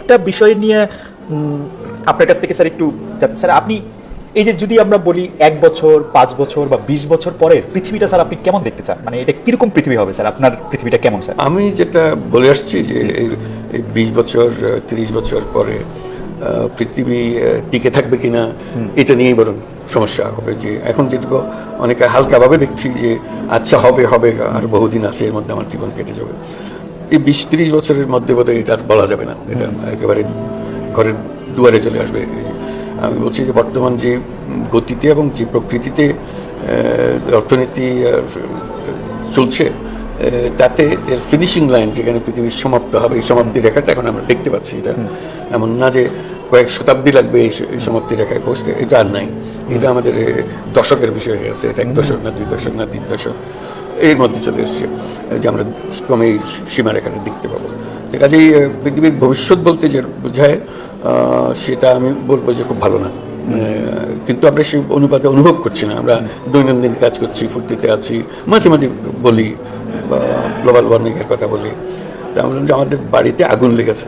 আরেকটা বিষয় নিয়ে আপনার কাছ থেকে স্যার একটু জানতে, স্যার আপনি এই যে যদি আমরা বলি 1 বছর 5 বছর বা 20 বছর পরের পৃথিবীটা স্যার আপনি কেমন দেখতে চান, মানে এটা কিরকম পৃথিবী হবে স্যার, আপনার পৃথিবীটা কেমন স্যার? আমি যেটা বলে আসছি যে এই 20 বছর 30 বছর পরে পৃথিবী টিকে থাকবে কিনা এটা নিয়েই বরং সমস্যা হবে। যে এখন যেটুকু অনেকে হালকাভাবে দেখছি যে আচ্ছা হবে হবে আর বহুদিন আছে, এর মধ্যে আমার জীবন কেটে যাবে, এই 20-30 বছরের মধ্যে বোধহয় এটা আর বলা যাবে না, এটা একেবারে ঘরের দুয়ারে চলে আসবে। আমি বলছি যে বর্তমান যে গতিতে এবং যে প্রকৃতিতে অর্থনীতি চলছে, তাতে যে ফিনিশিং লাইন যেখানে পৃথিবীর সমাপ্ত হবে, এই সমাপ্তি রেখাটা এখন আমরা দেখতে পাচ্ছি। এটা এমন না যে কয়েক শতাব্দী লাগবে এই সমাপ্তি রেখায় পৌঁছতে, এটা আর নাই। এটা আমাদের দশকের বিষয় হয়ে গেছে, এটা 1 দশক না 2 দশক না 3 দশক এর মধ্যে চলে এসছে যে আমরা ক্রমে এই সীমারেখাটা দেখতে পাবো। কাজেই পৃথিবীর ভবিষ্যৎ বলতে যে বোঝায় সেটা আমি বলবো যে খুব ভালো না, কিন্তু আমরা সেই অনুপাতে অনুভব করছি না। আমরা দৈনন্দিন কাজ করছি, ফুর্তিতে আছি, মাঝে মাঝে বলি বা গ্লোবাল ওয়ার্মিংয়ের কথা বলি। তা আমরা যে আমাদের বাড়িতে আগুন লেগেছে,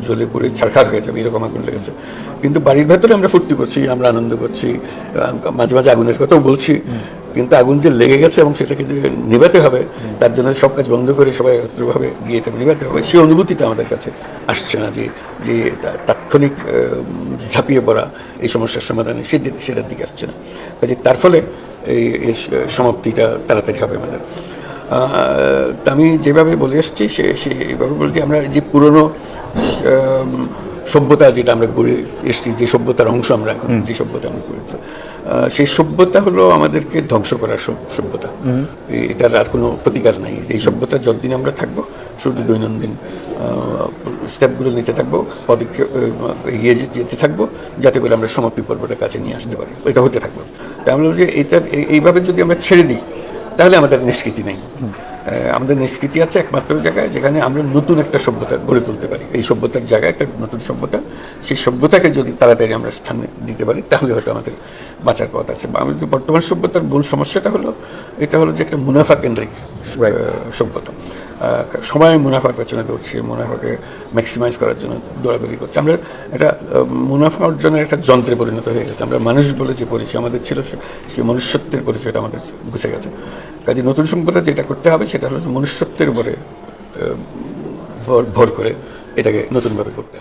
জ্বলে পড়ে ছারখার হয়ে যাবে এরকম আগুন লেগেছে, কিন্তু বাড়ির ভেতরে আমরা ফুর্তি করছি, আমরা আনন্দ করছি, মাঝে মাঝে আগুনের কথাও বলছি। কিন্তু আগুন যে লেগে গেছে এবং সেটাকে যে নিভাতে হবে, তার জন্য সব কাজ বন্ধ করে সবাই একত্রভাবে গিয়ে এটা নিভাতে হবে, সেই অনুভূতিটা আমাদের কাছে আসছে না। যে যে তাৎক্ষণিক ঝাঁপিয়ে পড়া এই সমস্যার সমাধানে সেটার দিকে আসছে না। কাজে তার ফলে এই সমাপ্তিটা তাড়াতাড়ি হবে আমাদের। তা আমি যেভাবে বলে এসছি সেইভাবে বলছি, আমরা যে পুরনো সভ্যতা যেটা আমরা গড়ে এসেছি, যে সভ্যতার অংশ আমরা, যে সভ্যতা আমরা করেছি, সেই সভ্যতা হলো আমাদেরকে ধ্বংস করার সভ্যতা। এটার আর কোনো প্রতিকার নাই। এই সভ্যতা যতদিন আমরা থাকবো, শুধু দৈনন্দিন স্টেপগুলো নিতে থাকবো, পদক্ষেপ এগিয়ে যেতে থাকবো, যাতে করে আমরা সমাপ্তি পর্বটা কাছে নিয়ে আসতে পারি। এটা হতে থাকবো। তাই আমরা যে এইভাবে যদি আমরা ছেড়ে দিই, তাহলে আমাদের নিষ্কৃতি নেই। আমাদের নিষ্কৃতি আছে একমাত্র জায়গায় যেখানে আমরা নতুন একটা সভ্যতা গড়ে তুলতে পারি। এই সভ্যতার জায়গায় একটা নতুন সভ্যতা, সেই সভ্যতাকে যদি তাড়াতাড়ি আমরা স্থান দিতে পারি, তাহলে হয়তো আমাদের বাঁচার পথ আছে। আমাদের বর্তমান সভ্যতার মূল সমস্যাটা হলো এটা হলো যে একটা মুনাফা কেন্দ্রিক সভ্যতা। সময় মুনাফার পেছনে দৌড়ছে, মুনাফাকে ম্যাক্সিমাইজ করার জন্য দৌড়াদৌড়ি করছে। আমরা এটা মুনাফা অর্জনের একটা যন্ত্রে পরিণত হয়ে গেছে। আমরা মানুষ বলে যে পরিচয় আমাদের ছিল, সেই মনুষ্যত্বের পরিচয়টা আমাদের গুছে গেছে। কাজে নতুন সভ্যতা যেটা করতে হবে সেটা হলো মনুষ্যত্বের উপরে ভর করে এটাকে নতুনভাবে করতে।